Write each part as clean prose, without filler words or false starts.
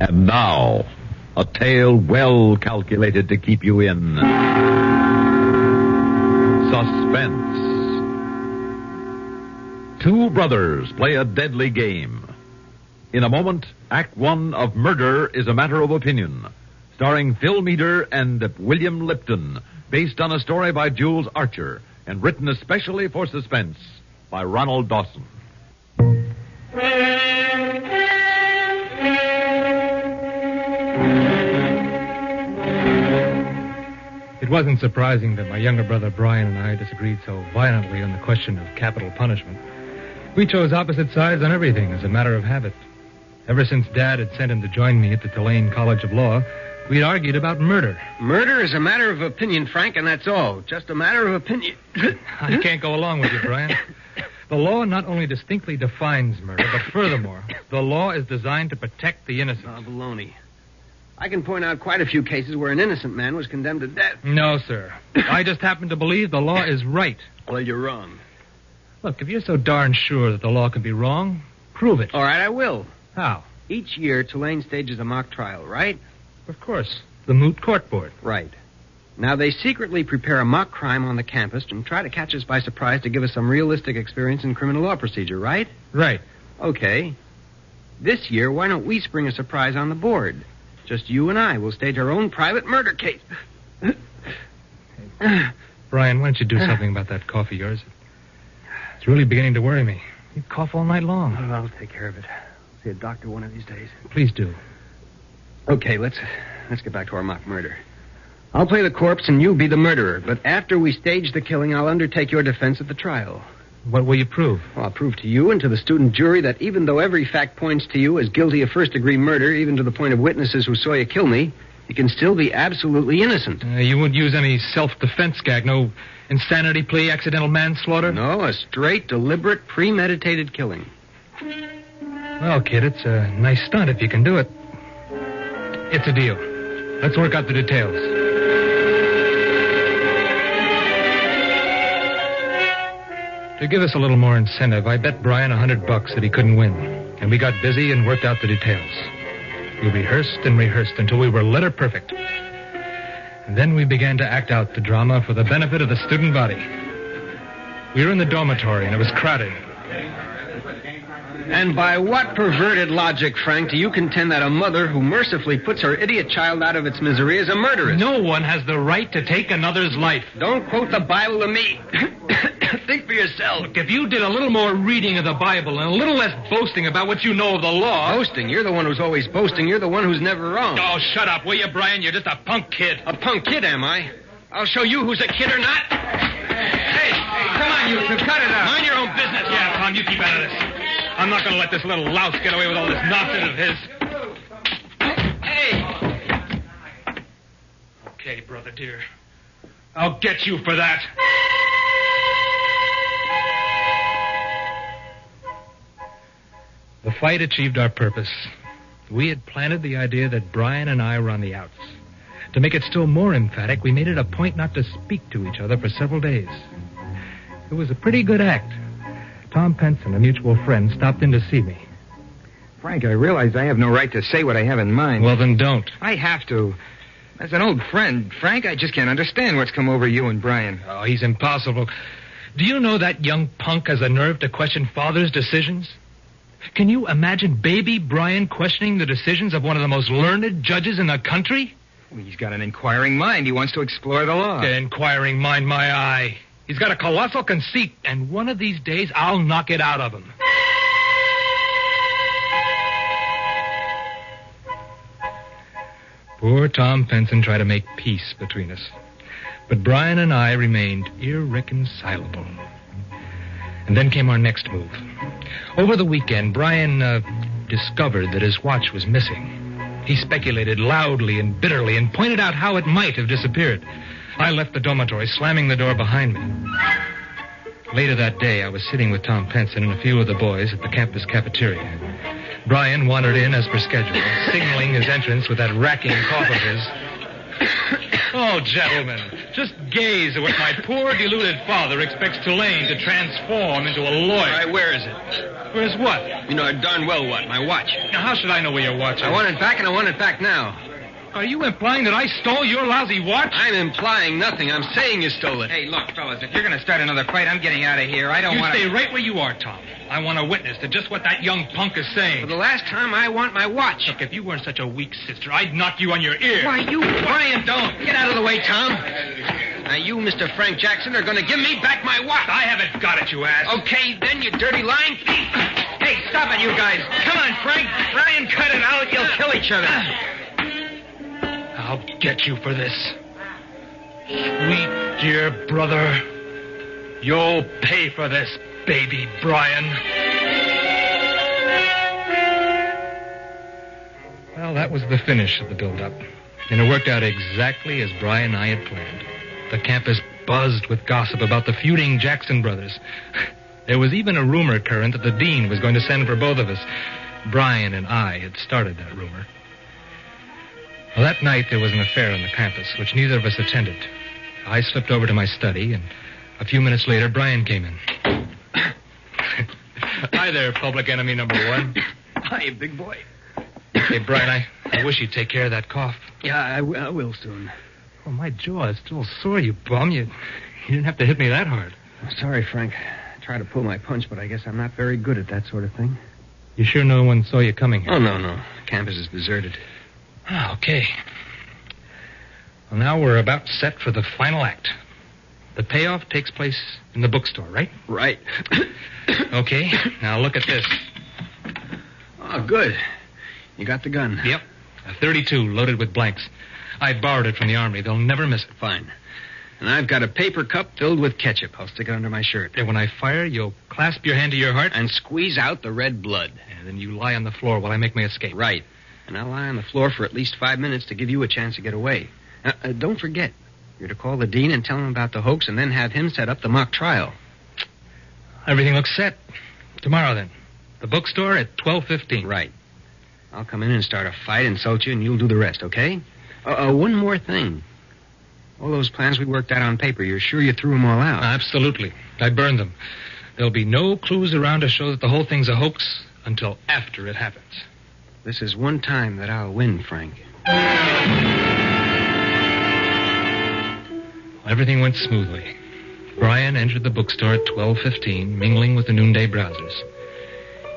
And now, a tale well calculated to keep you in suspense. Two brothers play a deadly game. In a moment, Act One of Murder is a Matter of Opinion, starring Phil Meader and William Lipton, based on a story by Jules Archer, and written especially for Suspense by Ronald Dawson. It wasn't surprising that my younger brother Brian and I disagreed so violently on the question of capital punishment. We chose opposite sides on everything as a matter of habit. Ever since Dad had sent him to join me at the Tulane College of Law, we'd argued about murder. Murder is a matter of opinion, Frank, and that's all. Just a matter of opinion. I can't go along with you, Brian. The law not only distinctly defines murder, but furthermore, the law is designed to protect the innocent. Oh, baloney. I can point out quite a few cases where an innocent man was condemned to death. No, sir. I just happen to believe the law is right. Well, you're wrong. Look, if you're so darn sure that the law can be wrong, prove it. All right, I will. How? Each year, Tulane stages a mock trial, right? Of course. The moot court board. Right. Now, they secretly prepare a mock crime on the campus and try to catch us by surprise to give us some realistic experience in criminal law procedure, right? Right. Okay. This year, why don't we spring a surprise on the board? Just you and I will stage our own private murder case. Brian, why don't you do something about that cough of yours? It's really beginning to worry me. You cough all night long. Oh, I'll take care of it. See a doctor one of these days. Please do. Okay, let's get back to our mock murder. I'll play the corpse and you be the murderer, but after we stage the killing, I'll undertake your defense at the trial. What will you prove? Well, I'll prove to you and to the student jury that even though every fact points to you as guilty of first-degree murder, even to the point of witnesses who saw you kill me, you can still be absolutely innocent. You won't use any self-defense gag, no insanity plea, accidental manslaughter? No, a straight, deliberate, premeditated killing. Well, kid, it's a nice stunt if you can do it. It's a deal. Let's work out the details. To give us a little more incentive, I bet Brian $100 that he couldn't win. And we got busy and worked out the details. We rehearsed and rehearsed until we were letter perfect. And then we began to act out the drama for the benefit of the student body. We were in the dormitory, and it was crowded. And by what perverted logic, Frank, do you contend that a mother who mercifully puts her idiot child out of its misery is a murderess? No one has the right to take another's life. Don't quote the Bible to me. Think for yourself. Look, if you did a little more reading of the Bible and a little less boasting about what you know of the law... Boasting? You're the one who's always boasting. You're the one who's never wrong. Oh, shut up, will you, Brian? You're just a punk kid. A punk kid, am I? I'll show you who's a kid or not. Hey, come on, you two. Cut it out. Mind your own business. Yeah, Tom, you keep out of this. I'm not going to let this little louse get away with all this nonsense of his. Hey! Okay, brother dear. I'll get you for that. The fight achieved our purpose. We had planted the idea that Brian and I were on the outs. To make it still more emphatic, we made it a point not to speak to each other for several days. It was a pretty good act. Tom Penson, a mutual friend, stopped in to see me. Frank, I realize I have no right to say what I have in mind. Well, then don't. I have to. As an old friend, Frank, I just can't understand what's come over you and Brian. Oh, he's impossible. Do you know that young punk has a nerve to question father's decisions? Can you imagine baby Brian questioning the decisions of one of the most learned judges in the country? Well, he's got an inquiring mind. He wants to explore the law. Inquiring mind, my eye. He's got a colossal conceit, and one of these days I'll knock it out of him. Poor Tom Penson tried to make peace between us. But Brian and I remained irreconcilable. And then came our next move. Over the weekend, Brian discovered that his watch was missing. He speculated loudly and bitterly and pointed out how it might have disappeared. I left the dormitory, slamming the door behind me. Later that day, I was sitting with Tom Penson and a few of the boys at the campus cafeteria. Brian wandered in as per schedule, signaling his entrance with that racking cough of his. Oh, gentlemen, just gaze at what my poor, deluded father expects Tulane to transform into a lawyer. All right, where is it? Where's what? You know darn well what. My watch. Now, how should I know where your watch is? I want it back, and I want it back now. Are you implying that I stole your lousy watch? I'm implying nothing. I'm saying you stole it. Hey, look, fellas, if you're going to start another fight, I'm getting out of here. I don't You want stay right where you are, Tom. I want a witness to just what that young punk is For saying. the last time, I want my watch. Look, if you weren't such a weak sister, I'd knock you on your ear. Why, you... Brian, don't. Get out of the way, Tom. Now, you, Mr. Frank Jackson, are going to give me back my watch. I haven't got it, you ass. Okay, then, you dirty lying thief. Hey, stop it, you guys. Come on, Frank. Brian, cut it out. You'll kill each other. I'll get you for this. Sweet dear brother. You'll pay for this, baby Brian. Well, that was the finish of the build-up. And it worked out exactly as Brian and I had planned. The campus buzzed with gossip about the feuding Jackson brothers. There was even a rumor current that the dean was going to send for both of us. Brian and I had started that rumor. Well, that night there was an affair on the campus, which neither of us attended. I slipped over to my study, and a few minutes later, Brian came in. Hi there, public enemy number one. Hi, big boy. Hey, Brian, I wish you'd take care of that cough. Yeah, I will soon. Oh, my jaw is still sore, you bum. You didn't have to hit me that hard. I'm sorry, Frank. I tried to pull my punch, but I guess I'm not very good at that sort of thing. You sure no one saw you coming here? Oh, no. Campus is deserted. Ah, okay. Well, now we're about set for the final act. The payoff takes place in the bookstore, right? Right. Okay, now look at this. Oh, good. You got the gun. Yep, a 32 loaded with blanks. I borrowed it from the Army. They'll never miss it. Fine. And I've got a paper cup filled with ketchup. I'll stick it under my shirt. And when I fire, you'll clasp your hand to your heart. And squeeze out the red blood. And then you lie on the floor while I make my escape. Right. And I'll lie on the floor for at least 5 minutes to give you a chance to get away. Now, don't forget, you're to call the dean and tell him about the hoax and then have him set up the mock trial. Everything looks set. Tomorrow, then. The bookstore at 12:15. Right. I'll come in and start a fight, insult you, and you'll do the rest, okay? One more thing. All those plans we worked out on paper, you're sure you threw them all out? Absolutely. I burned them. There'll be no clues around to show that the whole thing's a hoax until after it happens. This is one time that I'll win, Frank. Everything went smoothly. Brian entered the bookstore at 12:15, mingling with the noonday browsers.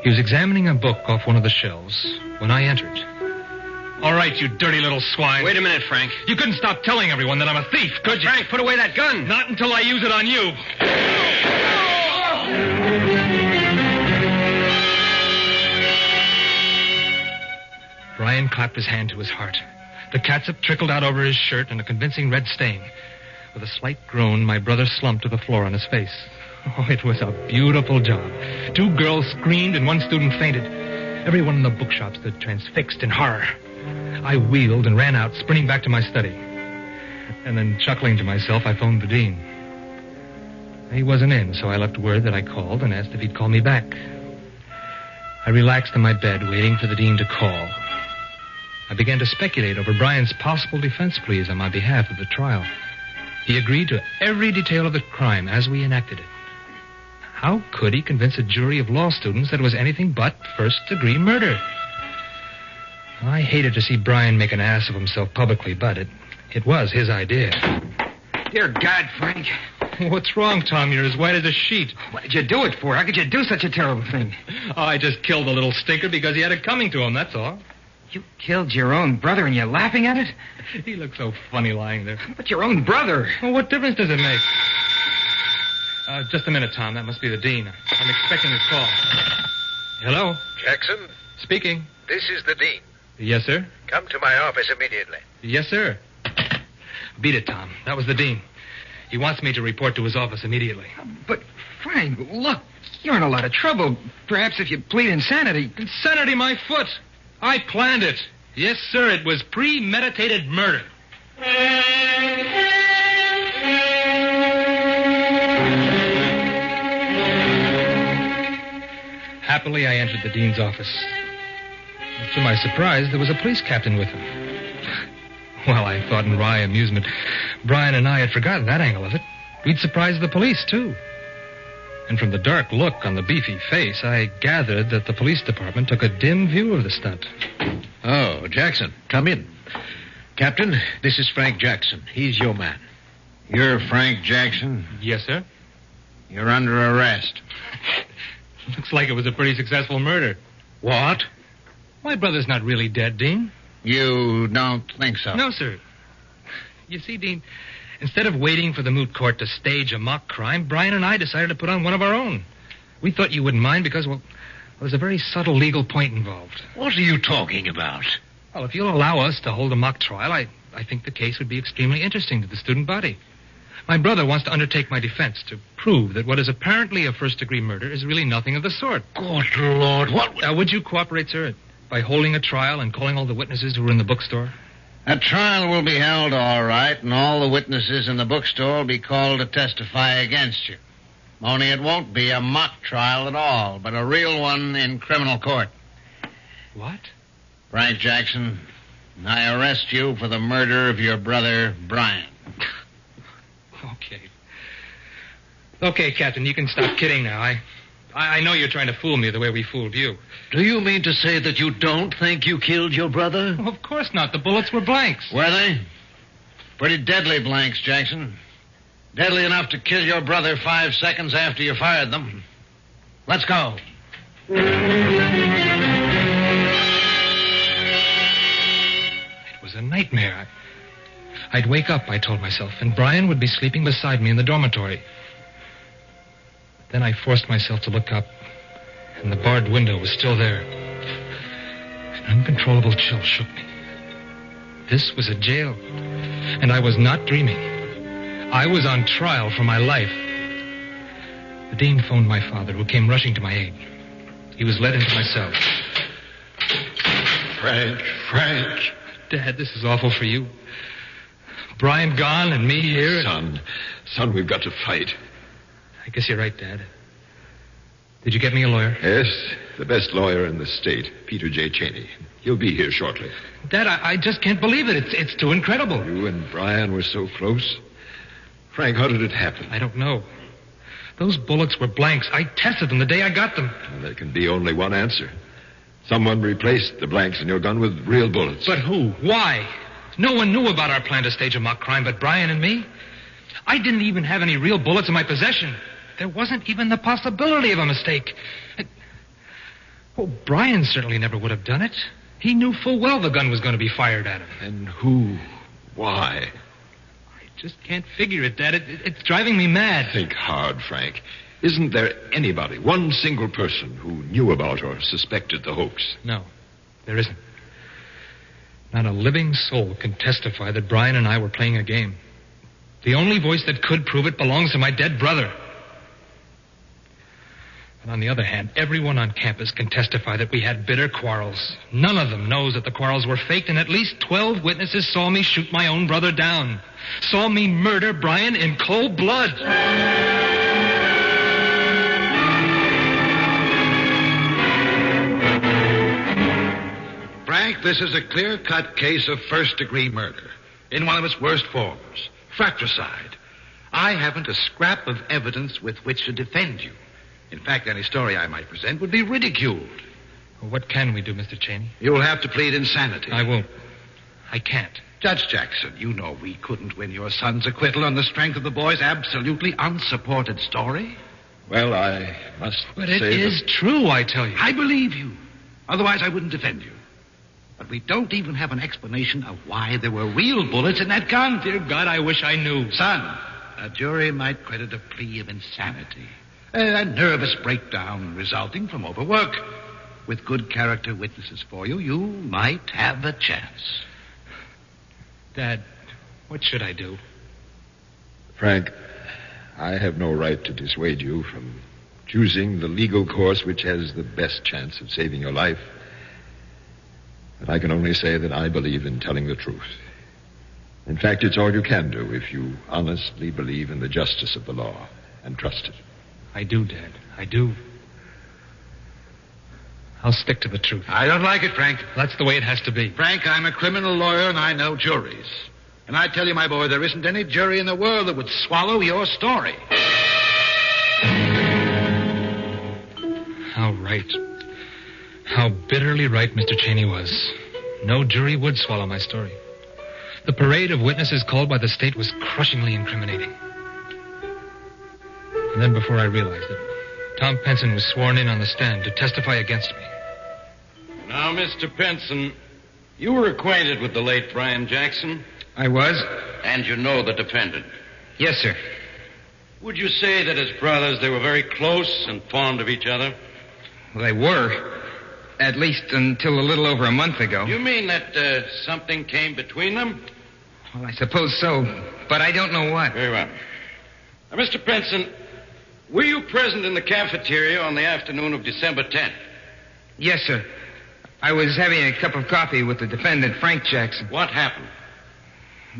He was examining a book off one of the shelves when I entered. All right, you dirty little swine. Wait a minute, Frank. You couldn't stop telling everyone that I'm a thief, could you? Frank, put away that gun. Not until I use it on you. Brian clapped his hand to his heart. The catsup trickled out over his shirt in a convincing red stain. With a slight groan, my brother slumped to the floor on his face. Oh, it was a beautiful job. 2 girls screamed and 1 student fainted. Everyone in the bookshop stood transfixed in horror. I wheeled and ran out, sprinting back to my study. And then, chuckling to myself, I phoned the dean. He wasn't in, so I left word that I called and asked if he'd call me back. I relaxed in my bed, waiting for the dean to call. I began to speculate over Brian's possible defense pleas on my behalf at the trial. He agreed to every detail of the crime as we enacted it. How could he convince a jury of law students that it was anything but first-degree murder? I hated to see Brian make an ass of himself publicly, but it was his idea. Dear God, Frank. What's wrong, Tom? You're as white as a sheet. What did you do it for? How could you do such a terrible thing? Oh, I just killed the little stinker because he had it coming to him, that's all. You killed your own brother and you're laughing at it? He looked so funny lying there. But your own brother. Well, what difference does it make? Just a minute, Tom. That must be the dean. I'm expecting his call. Hello? Jackson, Speaking. this is the dean. Yes, sir? Come to my office immediately. Yes, sir. Beat it, Tom. That was the dean. He wants me to report to his office immediately. But, Frank, look, you're in a lot of trouble. Perhaps if you plead insanity. Insanity, my foot! I planned it. Yes, sir, it was premeditated murder. Happily, I entered the dean's office. To my surprise, there was a police captain with him. Well, I thought in wry amusement, Brian and I had forgotten that angle of it. We'd surprised the police, too. And from the dark look on the beefy face, I gathered that the police department took a dim view of the stunt. Oh, Jackson, come in. Captain, this is Frank Jackson. He's your man. You're Frank Jackson? Yes, sir. You're under arrest. Looks like it was a pretty successful murder. What? My brother's not really dead, Dean. You don't think so? No, sir. You see, Dean, instead of waiting for the moot court to stage a mock crime, Brian and I decided to put on one of our own. We thought you wouldn't mind because, well, there's a very subtle legal point involved. What are you talking about? Well, if you'll allow us to hold a mock trial, I think the case would be extremely interesting to the student body. My brother wants to undertake my defense to prove that what is apparently a first-degree murder is really nothing of the sort. Good Lord, what... Would you cooperate, sir, by holding a trial and calling all the witnesses who were in the bookstore? A trial will be held, all right, and all the witnesses in the bookstore will be called to testify against you. Only it won't be a mock trial at all, but a real one in criminal court. What? Frank Jackson, I arrest you for the murder of your brother, Brian. Okay. Okay, Captain, you can stop kidding now. I know you're trying to fool me the way we fooled you. Do you mean to say that you don't think you killed your brother? Well, of course not. The bullets were blanks. Were they? Pretty deadly blanks, Jackson. Deadly enough to kill your brother 5 seconds after you fired them. Let's go. It was a nightmare. I'd wake up, I told myself, and Brian would be sleeping beside me in the dormitory. Then I forced myself to look up, and the barred window was still there. An uncontrollable chill shook me. This was a jail, and I was not dreaming. I was on trial for my life. The dean phoned my father, who came rushing to my aid. He was led into my cell. Frank. Dad, this is awful for you. Brian gone and me here. Son, we've got to fight. I guess you're right, Dad. Did you get me a lawyer? Yes, the best lawyer in the state, Peter J. Cheney. He'll be here shortly. Dad, I just can't believe it. It's too incredible. You and Brian were so close. Frank, how did it happen? I don't know. Those bullets were blanks. I tested them the day I got them. Well, there can be only one answer. Someone replaced the blanks in your gun with real bullets. But who? Why? No one knew about our plan to stage a mock crime but Brian and me. I didn't even have any real bullets in my possession. There wasn't even the possibility of a mistake. Brian certainly never would have done it. He knew full well the gun was going to be fired at him. And who? Why? I just can't figure it, Dad. It's driving me mad. Think hard, Frank. Isn't there anybody, one single person, who knew about or suspected the hoax? No, there isn't. Not a living soul can testify that Brian and I were playing a game. The only voice that could prove it belongs to my dead brother. And on the other hand, everyone on campus can testify that we had bitter quarrels. None of them knows that the quarrels were faked, and at least 12 witnesses saw me shoot my own brother down. Saw me murder Brian in cold blood. Frank, this is a clear-cut case of first-degree murder in one of its worst forms, fratricide. I haven't a scrap of evidence with which to defend you. In fact, any story I might present would be ridiculed. Well, what can we do, Mr. Cheney? You'll have to plead insanity. I won't. I can't. Judge Jackson, you know we couldn't win your son's acquittal on the strength of the boy's absolutely unsupported story. Well, I must But say it is true, I tell you. I believe you. Otherwise, I wouldn't defend you. But we don't even have an explanation of why there were real bullets in that gun. Dear God, I wish I knew. Son, a jury might credit a plea of insanity. A nervous breakdown resulting from overwork. With good character witnesses for you, you might have a chance. Dad, what should I do? Frank, I have no right to dissuade you from choosing the legal course which has the best chance of saving your life. But I can only say that I believe in telling the truth. In fact, it's all you can do if you honestly believe in the justice of the law and trust it. I do, Dad. I do. I'll stick to the truth. I don't like it, Frank. That's the way it has to be. Frank, I'm a criminal lawyer and I know juries. And I tell you, my boy, there isn't any jury in the world that would swallow your story. How right. How bitterly right Mr. Cheney was. No jury would swallow my story. The parade of witnesses called by the state was crushingly incriminating. And then before I realized it, Tom Penson was sworn in on the stand to testify against me. Now, Mr. Penson, you were acquainted with the late Brian Jackson? I was? And you know the defendant? Yes, sir. Would you say that as brothers they were very close and fond of each other? Well, they were. At least until a little over a month ago. You mean that something came between them? Well, I suppose so, but I don't know what. Very well. Now, Mr. Penson, were you present in the cafeteria on the afternoon of December 10th? Yes, sir. I was having a cup of coffee with the defendant, Frank Jackson. What happened?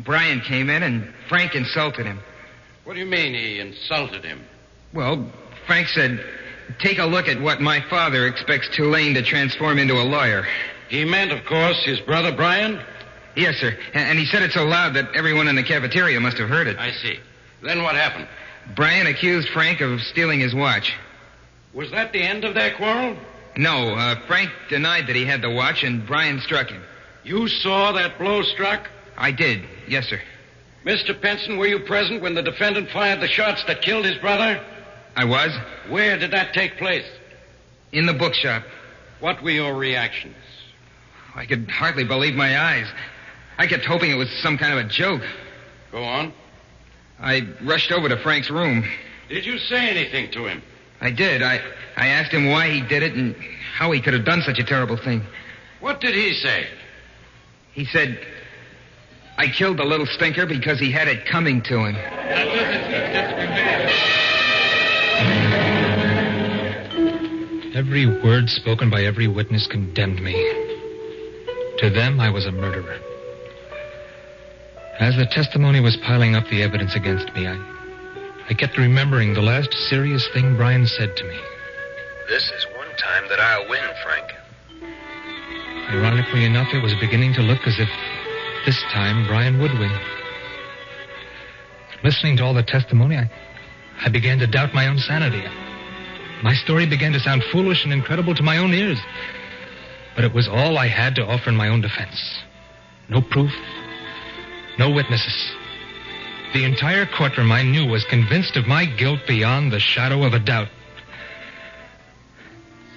Brian came in and Frank insulted him. What do you mean he insulted him? Well, Frank said, "Take a look at what my father expects Tulane to transform into a lawyer." He meant, of course, his brother Brian? Yes, sir. And he said it so loud that everyone in the cafeteria must have heard it. I see. Then what happened? Brian accused Frank of stealing his watch. Was that the end of their quarrel? No, Frank denied that he had the watch, and Brian struck him. You saw that blow struck? I did, yes, sir. Mr. Penson, were you present when the defendant fired the shots that killed his brother? I was. Where did that take place? In the bookshop. What were your reactions? I could hardly believe my eyes. I kept hoping it was some kind of a joke. Go on. I rushed over to Frank's room. Did you say anything to him? I did. I asked him why he did it and how he could have done such a terrible thing. What did he say? He said, "I killed the little stinker because he had it coming to him." Every word spoken by every witness condemned me. To them, I was a murderer. As the testimony was piling up the evidence against me, I kept remembering the last serious thing Brian said to me. This is one time that I'll win, Frank. Ironically enough, it was beginning to look as if this time Brian would win. Listening to all the testimony, I began to doubt my own sanity. My story began to sound foolish and incredible to my own ears. But it was all I had to offer in my own defense. No proof, no witnesses. The entire courtroom, I knew, was convinced of my guilt beyond the shadow of a doubt.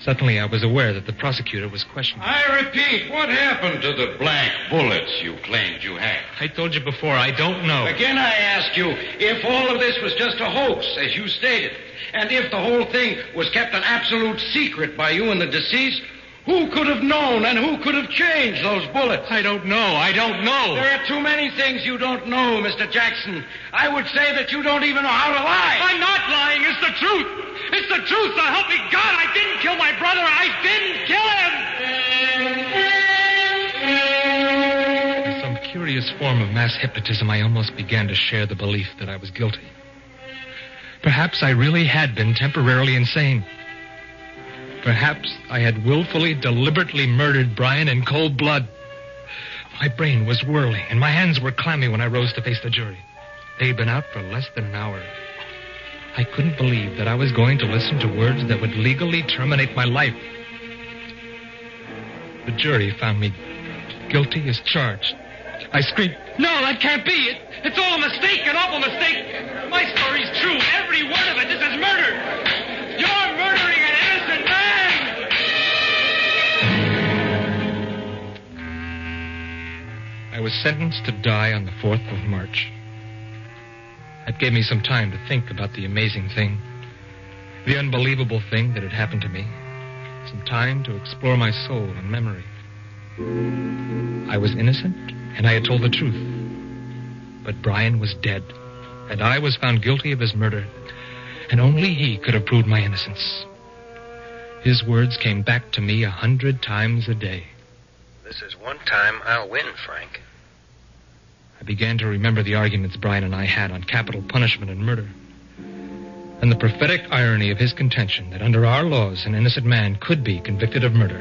Suddenly, I was aware that the prosecutor was questioning. I repeat, what happened to the blank bullets you claimed you had? I told you before, I don't know. Again, I ask you, if all of this was just a hoax, as you stated, and if the whole thing was kept an absolute secret by you and the deceased, who could have known and who could have changed those bullets? I don't know. There are too many things you don't know, Mr. Jackson. I would say that you don't even know how to lie. I'm not lying. It's the truth. It's the truth. So help me God. I didn't kill my brother. I didn't kill him. With some curious form of mass hypnotism, I almost began to share the belief that I was guilty. Perhaps I really had been temporarily insane. Perhaps I had willfully, deliberately murdered Brian in cold blood. My brain was whirling, and my hands were clammy when I rose to face the jury. They'd been out for less than an hour. I couldn't believe that I was going to listen to words that would legally terminate my life. The jury found me guilty as charged. I screamed, "No, that can't be! It's all a mistake, an awful mistake! My story's true, every word of it! This is murder! You're murdering an innocent man!" I was sentenced to die on the 4th of March. That gave me some time to think about the amazing thing, the unbelievable thing that had happened to me. Some time to explore my soul and memory. I was innocent, and I had told the truth. But Brian was dead, and I was found guilty of his murder, and only he could have proved my innocence. His words came back to me 100 times a day. This is one time I'll win, Frank. I began to remember the arguments Brian and I had on capital punishment and murder. and the prophetic irony of his contention that under our laws an innocent man could be convicted of murder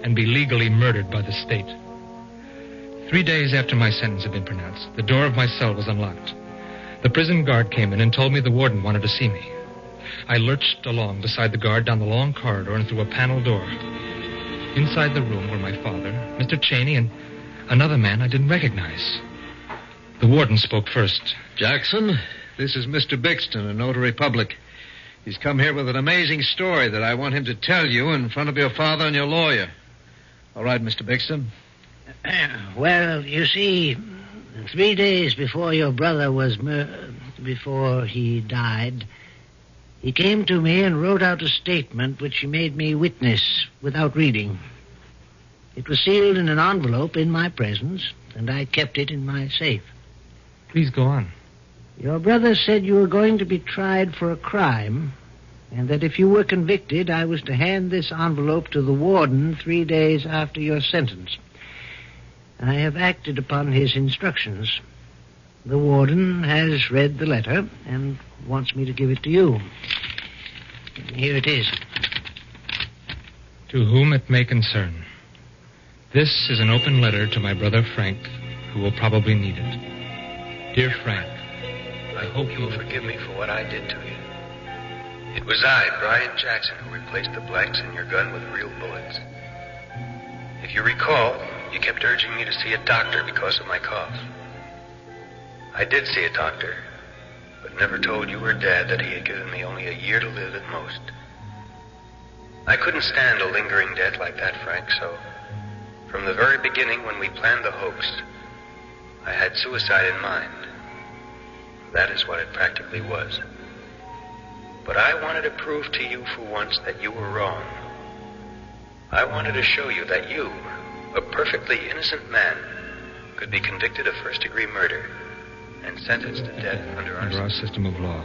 and be legally murdered by the state. 3 days after my sentence had been pronounced, the door of my cell was unlocked. The prison guard came in and told me the warden wanted to see me. I lurched along beside the guard down the long corridor and through a panel door. Inside the room were my father, Mr. Cheney, and another man I didn't recognize. The warden spoke first. Jackson, this is Mr. Bixton, a notary public. He's come here with an amazing story that I want him to tell you in front of your father and your lawyer. All right, Mr. Bixton. Well, you see, 3 days before your brother before he died, he came to me and wrote out a statement which he made me witness without reading. It was sealed in an envelope in my presence, and I kept it in my safe. Please go on. Your brother said you were going to be tried for a crime, and that if you were convicted, I was to hand this envelope to the warden 3 days after your sentence. I have acted upon his instructions. The warden has read the letter and wants me to give it to you. Here it is. To whom it may concern. This is an open letter to my brother Frank, who will probably need it. Dear Frank, I hope you will forgive me for what I did to you. It was I, Brian Jackson, who replaced the blanks in your gun with real bullets. If you recall, you kept urging me to see a doctor because of my cough. I did see a doctor, but never told you or Dad that he had given me only a year to live at most. I couldn't stand a lingering death like that, Frank, so from the very beginning when we planned the hoax, I had suicide in mind. That is what it practically was. But I wanted to prove to you for once that you were wrong. I wanted to show you that you, a perfectly innocent man, could be convicted of first-degree murder and sentenced to death under our system of law.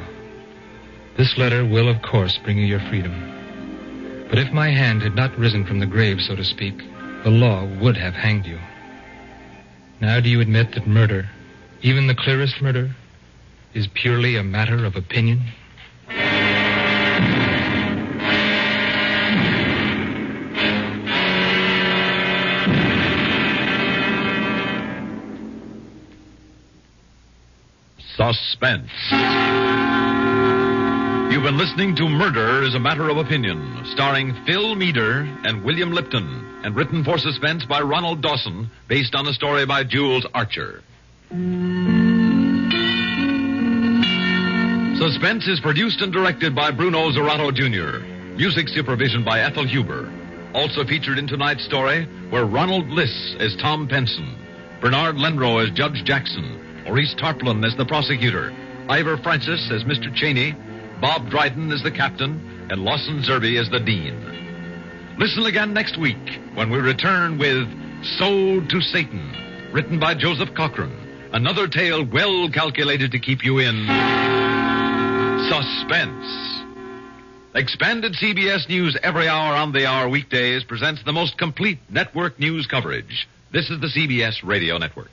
This letter will, of course, bring you your freedom. But if my hand had not risen from the grave, so to speak, the law would have hanged you. Now do you admit that murder, even the clearest murder, is purely a matter of opinion? Suspense. You've been listening to Murder is a Matter of Opinion, starring Phil Meader and William Lipton, and written for Suspense by Ronald Dawson, based on a story by Jules Archer. Suspense is produced and directed by Bruno Zerato Jr. Music supervision by Ethel Huber. Also featured in tonight's story were Ronald Bliss as Tom Penson, Bernard Lenrow as Judge Jackson, Maurice Tarplin as the prosecutor, Ivor Francis as Mr. Cheney, Bob Dryden as the captain, and Lawson Zerby as the dean. Listen again next week when we return with Sold to Satan, written by Joseph Cochran. Another tale well calculated to keep you in suspense. Expanded CBS News every hour on the hour weekdays presents the most complete network news coverage. This is the CBS Radio Network.